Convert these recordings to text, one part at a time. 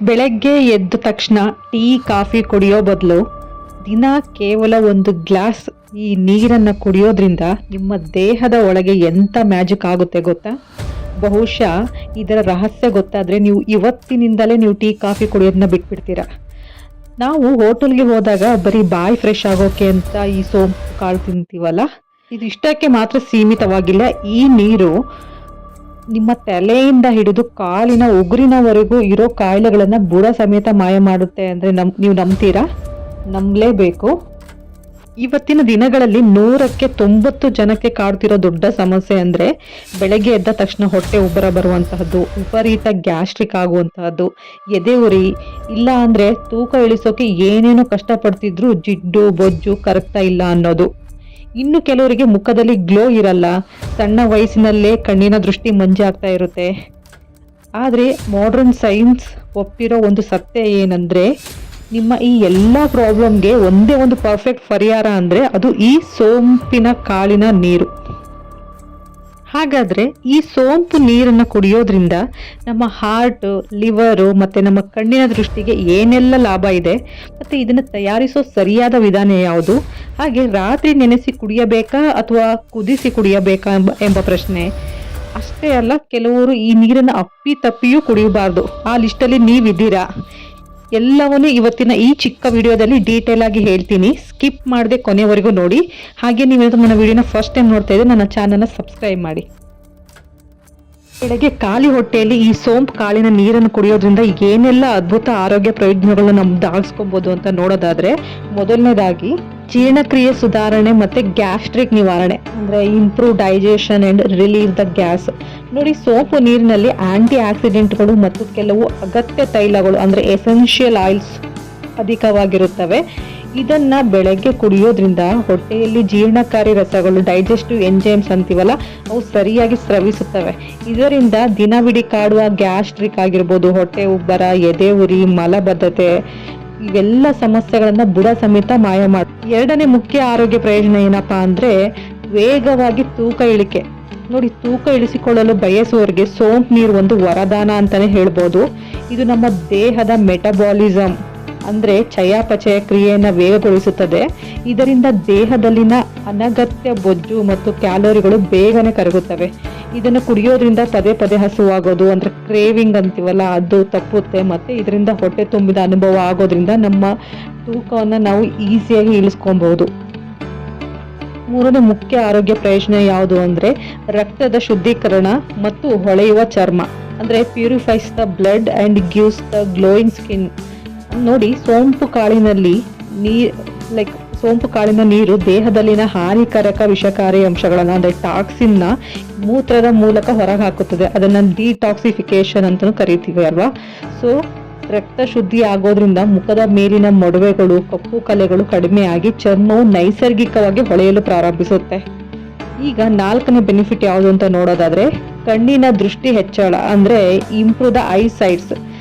ಬೆಳಗ್ಗೆ ಎದ್ದ ತಕ್ಷಣ ಟೀ ಕಾಫಿ ಕುಡಿಯೋ ಬದಲು ದಿನ ಕೇವಲ ಒಂದು ಗ್ಲಾಸ್ ಈ ನೀರನ್ನು ಕುಡಿಯೋದ್ರಿಂದ ನಿಮ್ಮ ದೇಹದ ಒಳಗೆ ಎಂಥ ಮ್ಯಾಜಿಕ್ ಆಗುತ್ತೆ ಗೊತ್ತಾ? ಬಹುಶಃ ಇದರ ರಹಸ್ಯ ಗೊತ್ತಾದರೆ ನೀವು ಇವತ್ತಿನಿಂದಲೇ ನೀವು ಟೀ ಕಾಫಿ ಕುಡಿಯೋದನ್ನ ಬಿಟ್ಬಿಡ್ತೀರಾ. ನಾವು ಹೋಟೆಲ್ಗೆ ಹೋದಾಗ ಬರೀ ಬಾಯಿ ಫ್ರೆಶ್ ಆಗೋಕೆ ಅಂತ ಈ ಸೋಂಪು ಕಾಳು ತಿಂತೀವಲ್ಲ, ಇದು ಇಷ್ಟಕ್ಕೆ ಮಾತ್ರ ಸೀಮಿತವಾಗಿಲ್ಲ. ಈ ನೀರು ನಿಮ್ಮ ತಲೆಯಿಂದ ಹಿಡಿದು ಕಾಲಿನ ಉಗುರಿನವರೆಗೂ ಇರೋ ಕಾಯಿಲೆಗಳನ್ನು ಬುಡ ಸಮೇತ ಮಾಯ ಮಾಡುತ್ತೆ ಅಂದರೆ ನೀವು ನಂಬ್ತೀರಾ? ನಂಬಲೇಬೇಕು. ಇವತ್ತಿನ ದಿನಗಳಲ್ಲಿ 100ಕ್ಕೆ 90 ಜನಕ್ಕೆ ಕಾಡ್ತಿರೋ ದೊಡ್ಡ ಸಮಸ್ಯೆ ಅಂದರೆ ಬೆಳಗ್ಗೆ ಎದ್ದ ತಕ್ಷಣ ಹೊಟ್ಟೆ ಉಬ್ಬರ ಬರುವಂತಹದ್ದು, ವಿಪರೀತ ಗ್ಯಾಸ್ಟ್ರಿಕ್ ಆಗುವಂತಹದ್ದು, ಎದೆ ಉರಿ, ಇಲ್ಲ ಅಂದರೆ ತೂಕ ಇಳಿಸೋಕೆ ಏನೇನೋ ಕಷ್ಟಪಡ್ತಿದ್ರು ಜಿಡ್ಡು ಬೊಜ್ಜು ಕರಗ್ತಾ ಇಲ್ಲ ಅನ್ನೋದು. ಇನ್ನು ಕೆಲವರಿಗೆ ಮುಖದಲ್ಲಿ ಗ್ಲೋ ಇರಲ್ಲ, ಸಣ್ಣ ವಯಸ್ಸಿನಲ್ಲೇ ಕಣ್ಣಿನ ದೃಷ್ಟಿ ಮಂಜಾಗ್ತಾ ಇರುತ್ತೆ. ಆದರೆ ಮಾಡರ್ನ್ ಸೈನ್ಸ್ ಒಪ್ಪಿರೋ ಒಂದು ಸತ್ಯ ಏನಂದರೆ, ನಿಮ್ಮ ಈ ಎಲ್ಲ ಪ್ರಾಬ್ಲಮ್ಗೆ ಒಂದೇ ಒಂದು ಪರ್ಫೆಕ್ಟ್ ಪರಿಹಾರ ಅಂದರೆ ಅದು ಈ ಸೋಂಪಿನ ಕಾಳಿನ ನೀರು. ಹಾಗಾದರೆ ಈ ಸೋಂಪು ನೀರನ್ನು ಕುಡಿಯೋದ್ರಿಂದ ನಮ್ಮ ಹಾರ್ಟ್, ಲಿವರು ಮತ್ತು ನಮ್ಮ ಕಣ್ಣಿನ ದೃಷ್ಟಿಗೆ ಏನೆಲ್ಲ ಲಾಭ ಇದೆ, ಮತ್ತು ಇದನ್ನು ತಯಾರಿಸೋ ಸರಿಯಾದ ವಿಧಾನ ಯಾವುದು, ಹಾಗೆ ರಾತ್ರಿ ನೆನೆಸಿ ಕುಡಿಯಬೇಕಾ ಅಥವಾ ಕುದಿಸಿ ಕುಡಿಯಬೇಕಾ ಎಂಬ ಪ್ರಶ್ನೆ. ಅಷ್ಟೇ ಅಲ್ಲ, ಕೆಲವರು ಈ ನೀರನ್ನು ಅಪ್ಪಿತಪ್ಪಿಯೂ ಕುಡಿಯಬಾರ್ದು. ಆ ಲಿಸ್ಟಲ್ಲಿ ನೀವಿದ್ದೀರಾ? ಎಲ್ಲವನ್ನೂ ಇವತ್ತಿನ ಈ ಚಿಕ್ಕ ವಿಡಿಯೋದಲ್ಲಿ ಡೀಟೇಲ್ ಆಗಿ ಹೇಳ್ತೀನಿ. ಸ್ಕಿಪ್ ಮಾಡದೆ ಕೊನೆವರೆಗೂ ನೋಡಿ. ಹಾಗೆ ನೀವೇನಾದರೂ ನನ್ನ ವಿಡಿಯೋನ ಫಸ್ಟ್ ಟೈಮ್ ನೋಡ್ತಾ ಇದ್ದರೆ ನನ್ನ ಚಾನಲ್ನ ಸಬ್ಸ್ಕ್ರೈಬ್ ಮಾಡಿ. ಬೆಳಗ್ಗೆ ಖಾಲಿ ಹೊಟ್ಟೆಯಲ್ಲಿ ಈ ಸೋಂಪು ಕಾಳಿನ ನೀರನ್ನು ಕುಡಿಯೋದ್ರಿಂದ ಏನೆಲ್ಲ ಅದ್ಭುತ ಆರೋಗ್ಯ ಪ್ರಯೋಜನಗಳನ್ನ ನಾವು ದಾಗಿಸ್ಕೊಬೋದು ಅಂತ ನೋಡೋದಾದ್ರೆ, ಮೊದಲನೇದಾಗಿ ಜೀರ್ಣಕ್ರಿಯೆ ಸುಧಾರಣೆ ಮತ್ತು ಗ್ಯಾಸ್ಟ್ರಿಕ್ ನಿವಾರಣೆ, ಅಂದರೆ improve digestion and relieve the gas. ನೋಡಿ, ಸೋಂಪು ನೀರಿನಲ್ಲಿ ಆಂಟಿ ಆಕ್ಸಿಡೆಂಟ್ಗಳು ಮತ್ತು ಕೆಲವು ಅಗತ್ಯ ತೈಲಗಳು ಅಂದರೆ ಎಸೆನ್ಷಿಯಲ್ ಆಯಿಲ್ಸ್ ಅಧಿಕವಾಗಿರುತ್ತವೆ. ಇದನ್ನು ಬೆಳಗ್ಗೆ ಕುಡಿಯೋದ್ರಿಂದ ಹೊಟ್ಟೆಯಲ್ಲಿ ಜೀರ್ಣಕಾರಿ ರಸಗಳು, ಡೈಜೆಸ್ಟಿವ್ ಎಂಜೈಮ್ಸ್ ಅಂತೀವಲ್ಲ, ಅವು ಸರಿಯಾಗಿ ಸ್ರವಿಸುತ್ತವೆ. ಇದರಿಂದ ದಿನವಿಡೀ ಕಾಡುವ ಗ್ಯಾಸ್ಟ್ರಿಕ್ ಆಗಿರ್ಬೋದು, ಹೊಟ್ಟೆ ಉಬ್ಬರ, ಎದೆ ಉರಿ, ಮಲಬದ್ಧತೆ, ಇವೆಲ್ಲ ಸಮಸ್ಯೆಗಳನ್ನು ಬುಡ ಸಮೇತ ಮಾಯ ಮಾಡಿ. ಎರಡನೇ ಮುಖ್ಯ ಆರೋಗ್ಯ ಪ್ರಯೋಜನ ಏನಪ್ಪಾ ಅಂದರೆ ವೇಗವಾಗಿ ತೂಕ ಇಳಿಕೆ. ನೋಡಿ, ತೂಕ ಇಳಿಸಿಕೊಳ್ಳಲು ಬಯಸುವವರಿಗೆ ಸೋಂಪು ನೀರು ಒಂದು ವರದಾನ ಅಂತಲೇ ಹೇಳ್ಬೋದು. ಇದು ನಮ್ಮ ದೇಹದ ಮೆಟಬಾಲಿಸಮ್ ಅಂದರೆ ಚಯಾಪಚಯ ಕ್ರಿಯೆಯನ್ನು ವೇಗಗೊಳಿಸುತ್ತದೆ. ಇದರಿಂದ ದೇಹದಲ್ಲಿನ ಅನಗತ್ಯ ಬೊಜ್ಜು ಮತ್ತು ಕ್ಯಾಲೋರಿಗಳು ಬೇಗನೆ ಕರಗುತ್ತವೆ. ಇದನ್ನು ಕುಡಿಯೋದ್ರಿಂದ ಪದೇ ಪದೇ ಹಸುವಾಗೋದು ಅಂದರೆ ಕ್ರೇವಿಂಗ್ ಅಂತೀವಲ್ಲ, ಅದು ತಪ್ಪುತ್ತೆ. ಮತ್ತು ಇದರಿಂದ ಹೊಟ್ಟೆ ತುಂಬಿದ ಅನುಭವ ಆಗೋದ್ರಿಂದ ನಮ್ಮ ತೂಕವನ್ನು ನಾವು ಈಸಿಯಾಗಿ ಇಳಿಸ್ಕೊಬಹುದು. ಮೂರನೇ ಮುಖ್ಯ ಆರೋಗ್ಯ ಪ್ರಯೋಜನ ಯಾವುದು ಅಂದರೆ ರಕ್ತದ ಶುದ್ಧೀಕರಣ ಮತ್ತು ಹೊಳೆಯುವ ಚರ್ಮ, ಅಂದರೆ purifies the blood and gives the glowing skin. ನೋಡಿ, ಸೋಂಪು ಕಾಳಿನ ನೀರು ದೇಹದಲ್ಲಿನ ಹಾನಿಕಾರಕ ವಿಷಕಾರಿ ಅಂಶಗಳನ್ನು ಅಂದರೆ ಟಾಕ್ಸಿನ್ನ ಮೂತ್ರದ ಮೂಲಕ ಹೊರಗೆ ಹಾಕುತ್ತದೆ. ಅದನ್ನು ಡಿಟಾಕ್ಸಿಫಿಕೇಶನ್ ಅಂತಲೂ ಕರಿತೀವಿ ಅಲ್ವಾ. ಸೊ ರಕ್ತ ಶುದ್ಧಿ ಆಗೋದ್ರಿಂದ ಮುಖದ ಮೇಲಿನ ಮೊಡವೆಗಳು, ಕಪ್ಪು ಕಲೆಗಳು ಕಡಿಮೆಯಾಗಿ ಚರ್ಮವು ನೈಸರ್ಗಿಕವಾಗಿ ಹೊಳೆಯಲು ಪ್ರಾರಂಭಿಸುತ್ತೆ. ಈಗ ನಾಲ್ಕನೇ ಬೆನಿಫಿಟ್ ಯಾವುದು ಅಂತ ನೋಡೋದಾದ್ರೆ ಕಣ್ಣಿನ ದೃಷ್ಟಿ ಹೆಚ್ಚಳ ಅಂದರೆ ಇಂಪ್ರೂವ್ ದ ಐ ಸೈಟ್ಸ್.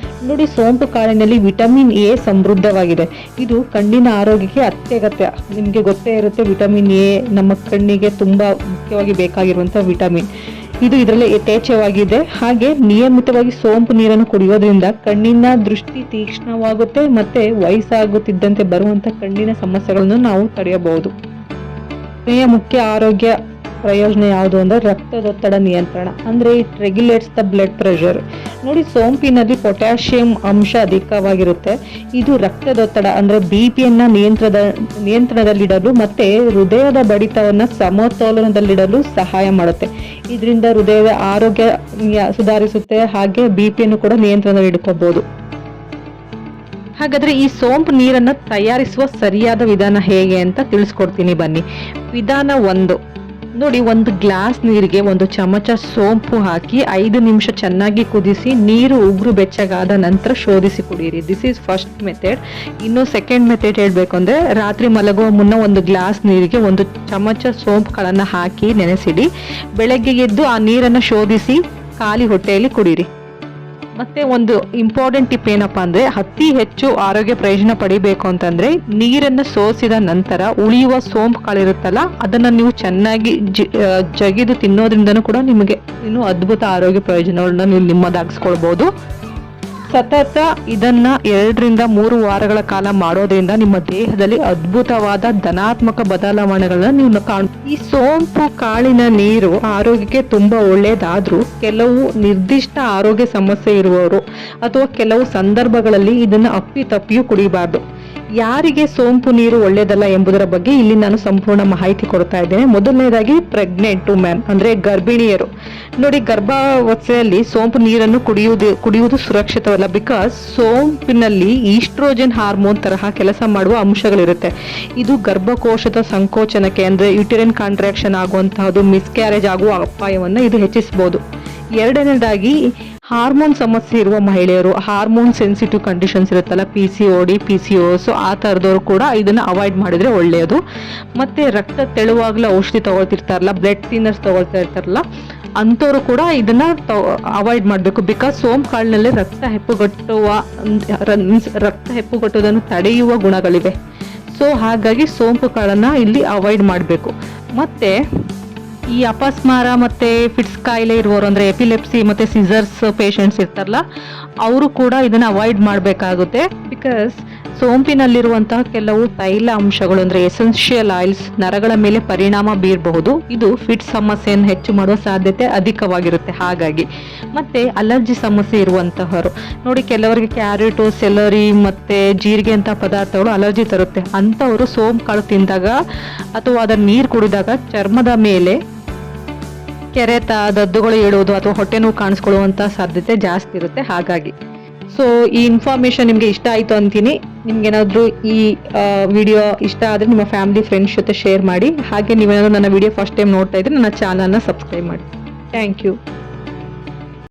ನೋಡಿ, ಸೋಂಪು ಕಾಳಿನಲ್ಲಿ ವಿಟಮಿನ್ ಎ ಸಮೃದ್ಧವಾಗಿದೆ. ಇದು ಕಣ್ಣಿನ ಆರೋಗ್ಯಕ್ಕೆ ಅತ್ಯಗತ್ಯ. ನಿಮಗೆ ಗೊತ್ತೇ ಇರುತ್ತೆ, ವಿಟಮಿನ್ ಎ ನಮ್ಮ ಕಣ್ಣಿಗೆ ತುಂಬ ಮುಖ್ಯವಾಗಿ ಬೇಕಾಗಿರುವಂಥ ವಿಟಮಿನ್. ಇದು ಇದರಲ್ಲಿ ಯಥೇಚ್ಛವಾಗಿದೆ. ಹಾಗೆ ನಿಯಮಿತವಾಗಿ ಸೋಂಪು ನೀರನ್ನು ಕುಡಿಯೋದ್ರಿಂದ ಕಣ್ಣಿನ ದೃಷ್ಟಿ ತೀಕ್ಷ್ಣವಾಗುತ್ತೆ ಮತ್ತು ವಯಸ್ಸಾಗುತ್ತಿದ್ದಂತೆ ಬರುವಂಥ ಕಣ್ಣಿನ ಸಮಸ್ಯೆಗಳನ್ನು ನಾವು ತಡೆಯಬಹುದು. ಮುಖ್ಯ ಆರೋಗ್ಯ ಪ್ರಯೋಜನ ಯಾವುದು ಅಂದರೆ ರಕ್ತದೊತ್ತಡ ನಿಯಂತ್ರಣ, ಅಂದರೆ it regulates the blood pressure. ನೋಡಿ, ಸೋಂಪಿನಲ್ಲಿ ಪೊಟ್ಯಾಷಿಯಂ ಅಂಶ ಅಧಿಕವಾಗಿರುತ್ತೆ. ಇದು ರಕ್ತದೊತ್ತಡ ಅಂದರೆ BP-ಯನ್ನು ನಿಯಂತ್ರಣದಲ್ಲಿಡಲು ಮತ್ತು ಹೃದಯದ ಬಡಿತವನ್ನು ಸಮತೋಲನದಲ್ಲಿಡಲು ಸಹಾಯ ಮಾಡುತ್ತೆ. ಇದರಿಂದ ಹೃದಯದ ಆರೋಗ್ಯ ಸುಧಾರಿಸುತ್ತೆ, ಹಾಗೆ BP-ಯನ್ನು ಕೂಡ ನಿಯಂತ್ರಣದಲ್ಲಿ ಇಟ್ಕೋಬಹುದು. ಹಾಗಾದರೆ ಈ ಸೋಂಪು ನೀರನ್ನು ತಯಾರಿಸುವ ಸರಿಯಾದ ವಿಧಾನ ಹೇಗೆ ಅಂತ ತಿಳಿಸ್ಕೊಡ್ತೀನಿ ಬನ್ನಿ. ವಿಧಾನ 1. ನೋಡಿ, ಒಂದು ಗ್ಲಾಸ್ ನೀರಿಗೆ 1 ಚಮಚ ಸೋಂಪು ಹಾಕಿ 5 ನಿಮಿಷ ಚೆನ್ನಾಗಿ ಕುದಿಸಿ ನೀರು ಉಗುರು ಬೆಚ್ಚಗಾದ ನಂತರ ಶೋಧಿಸಿ ಕುಡಿಯಿರಿ. This is first method. ಇನ್ನು ಸೆಕೆಂಡ್ ಮೆಥಡ್ ಹೇಳಬೇಕು ಅಂದರೆ ರಾತ್ರಿ ಮಲಗುವ ಮುನ್ನ 1 ಗ್ಲಾಸ್ ನೀರಿಗೆ 1 ಚಮಚ ಸೋಂಪುಗಳನ್ನು ಹಾಕಿ ನೆನೆಸಿಡಿ. ಬೆಳಗ್ಗೆ ಎದ್ದು ಆ ನೀರನ್ನು ಶೋಧಿಸಿ ಖಾಲಿ ಹೊಟ್ಟೆಯಲ್ಲಿ ಕುಡಿಯಿರಿ. ಮತ್ತೆ ಒಂದು ಇಂಪಾರ್ಟೆಂಟ್ ಟಿಪ್ ಏನಪ್ಪಾ ಅಂದರೆ ಅತಿ ಹೆಚ್ಚು ಆರೋಗ್ಯ ಪ್ರಯೋಜನ ಪಡಿಬೇಕು ಅಂತಂದರೆ ನೀರನ್ನು ಸೋಸಿದ ನಂತರ ಉಳಿಯುವ ಸೋಂಪು ಕಾಳಿರುತ್ತಲ್ಲ, ಅದನ್ನು ನೀವು ಚೆನ್ನಾಗಿ ಜಗಿದು ತಿನ್ನೋದ್ರಿಂದನೂ ಕೂಡ ನಿಮಗೆ ಇನ್ನೂ ಅದ್ಭುತ ಆರೋಗ್ಯ ಪ್ರಯೋಜನಗಳನ್ನ ನೀವು ನಿಮ್ಮದಾಗಿಸ್ಕೊಳ್ಬೋದು. ಸತತ ಇದನ್ನ 2-3 ವಾರಗಳ ಕಾಲ ಮಾಡೋದ್ರಿಂದ ನಿಮ್ಮ ದೇಹದಲ್ಲಿ ಅದ್ಭುತವಾದ ಧನಾತ್ಮಕ ಬದಲಾವಣೆಗಳನ್ನ ನೀವು ಈ ಸೋಂಪು ಕಾಳಿನ ನೀರು ಆರೋಗ್ಯಕ್ಕೆ ತುಂಬಾ ಒಳ್ಳೇದಾದ್ರೂ ಕೆಲವು ನಿರ್ದಿಷ್ಟ ಆರೋಗ್ಯ ಸಮಸ್ಯೆ ಇರುವವರು ಅಥವಾ ಕೆಲವು ಸಂದರ್ಭಗಳಲ್ಲಿ ಇದನ್ನ ಅಪ್ಪಿತಪ್ಪಿಯೂ ಕುಡಿಬಾರ್ದು. ಯಾರಿಗೆ ಸೋಂಪು ನೀರು ಒಳ್ಳೇದಲ್ಲ ಎಂಬುದರ ಬಗ್ಗೆ ಇಲ್ಲಿ ನಾನು ಸಂಪೂರ್ಣ ಮಾಹಿತಿ ಕೊಡ್ತಾ ಇದ್ದೇನೆ. ಮೊದಲನೇದಾಗಿ ಪ್ರೆಗ್ನೆಂಟ್ ವುಮೆನ್ ಅಂದ್ರೆ ಗರ್ಭಿಣಿಯರು ನೋಡಿ, ಗರ್ಭಾವಸ್ಥೆಯಲ್ಲಿ ಸೋಂಪು ನೀರನ್ನು ಕುಡಿಯುವುದು ಸುರಕ್ಷಿತವಲ್ಲ. ಬಿಕಾಸ್ ಸೋಂಪಿನಲ್ಲಿ ಈಸ್ಟ್ರೋಜನ್ ಹಾರ್ಮೋನ್ ತರಹ ಕೆಲಸ ಮಾಡುವ ಅಂಶಗಳಿರುತ್ತೆ. ಇದು ಗರ್ಭಕೋಶದ ಸಂಕೋಚನಕ್ಕೆ ಅಂದ್ರೆ ಯುಟೆರಿನ್ ಕಾಂಟ್ರಾಕ್ಷನ್ ಆಗುವಂತಹದ್ದು, ಮಿಸ್ಕ್ಯಾರೇಜ್ ಆಗುವ ಅಪಾಯವನ್ನು ಇದು ಹೆಚ್ಚಿಸಬಹುದು. ಎರಡನೇದಾಗಿ ಹಾರ್ಮೋನ್ ಸಮಸ್ಯೆ ಇರುವ ಮಹಿಳೆಯರು, ಹಾರ್ಮೋನ್ ಸೆನ್ಸಿಟಿವ್ ಕಂಡೀಷನ್ಸ್ ಇರುತ್ತಲ್ಲ, PCOD, PCOS, ಆ ಥರದವರು ಕೂಡ ಇದನ್ನ ಅವಾಯ್ಡ್ ಮಾಡಿದ್ರೆ ಒಳ್ಳೆಯದು. ಮತ್ತೆ ರಕ್ತ ತೆಳುವಾಗಲು ಔಷಧಿ ತಗೊಳ್ತಿರ್ತಾರಲ್ಲ, ಬ್ಲಡ್ ಥಿನ್ನರ್ಸ್ ತಗೊಳ್ತಾ ಇರ್ತಾರಲ್ಲ, ಅಂಥವ್ರು ಕೂಡ ಇದನ್ನ ಅವಾಯ್ಡ್ ಮಾಡಬೇಕು. ಬಿಕಾಸ್ ಸೋಂಪು ಕಾಳಿನಲ್ಲಿ ರಕ್ತ ಹೆಪ್ಪುಗಟ್ಟುವುದನ್ನು ತಡೆಯುವ ಗುಣಗಳಿವೆ. ಸೊ ಹಾಗಾಗಿ ಸೋಂಪು ಕಾಳನ್ನ ಇಲ್ಲಿ ಅವಾಯ್ಡ್ ಮಾಡಬೇಕು. ಮತ್ತೆ ಈ ಅಪಸ್ಮಾರ ಮತ್ತೆ ಫಿಟ್ಸ್ ಕಾಯಿಲೆ ಇರುವವರು ಅಂದ್ರೆ ಎಪಿಲೆಪ್ಸಿ ಮತ್ತೆ ಸಿಸರ್ಸ್ ಪೇಷಂಟ್ಸ್ ಇರ್ತಾರಲ್ಲ, ಅವರು ಕೂಡ ಇದನ್ನ ಅವಾಯ್ಡ್ ಮಾಡಬೇಕಾಗುತ್ತೆ. ಬಿಕಾಸ್ ಸೋಂಪಿನಲ್ಲಿರುವಂತಹ ಕೆಲವು ತೈಲ ಅಂಶಗಳು ಅಂದ್ರೆ ಎಸೆನ್ಷಿಯಲ್ ಆಯಿಲ್ಸ್ ನರಗಳ ಮೇಲೆ ಪರಿಣಾಮ ಬೀರಬಹುದು. ಇದು ಫಿಟ್ ಸಮಸ್ಯೆಯನ್ನು ಹೆಚ್ಚು ಮಾಡುವ ಸಾಧ್ಯತೆ ಅಧಿಕವಾಗಿರುತ್ತೆ. ಹಾಗಾಗಿ ಮತ್ತೆ ಅಲರ್ಜಿ ಸಮಸ್ಯೆ ಇರುವಂತಹವರು ನೋಡಿ, ಕೆಲವರಿಗೆ ಕ್ಯಾರೆಟು, ಸೆಲರಿ ಮತ್ತೆ ಜೀರಿಗೆ ಅಂತ ಪದಾರ್ಥಗಳು ಅಲರ್ಜಿ ತರುತ್ತೆ. ಅಂತವರು ಸೋಂಪು ಕಾಳು ತಿಂದಾಗ ಅಥವಾ ಅದರ ನೀರು ಕುಡಿದಾಗ ಚರ್ಮದ ಮೇಲೆ ಕೆರೆತ, ದದ್ದುಗಳು ಏಳುವುದು ಅಥವಾ ಹೊಟ್ಟೆ ನೋವು ಕಾಣಿಸ್ಕೊಳ್ಳುವಂತ ಸಾಧ್ಯತೆ ಜಾಸ್ತಿ ಇರುತ್ತೆ. ಹಾಗಾಗಿ ಸೊ ಈ ಇನ್ಫಾರ್ಮೇಶನ್ ನಿಮಗೆ ಇಷ್ಟ ಆಯಿತು ಅಂತೀನಿ. ನಿಮ್ಗೇನಾದರೂ ಈ ವಿಡಿಯೋ ಇಷ್ಟ ಆದರೆ ನಿಮ್ಮ ಫ್ಯಾಮಿಲಿ ಫ್ರೆಂಡ್ಸ್ ಜೊತೆ ಶೇರ್ ಮಾಡಿ. ಹಾಗೆ ನೀವೇನಾದರೂ ನನ್ನ ವಿಡಿಯೋ ಫಸ್ಟ್ ಟೈಮ್ ನೋಡ್ತಾ ಇದ್ರೆ ನನ್ನ ಚಾನಲ್ನ ಸಬ್ಸ್ಕ್ರೈಬ್ ಮಾಡಿ. Thank you.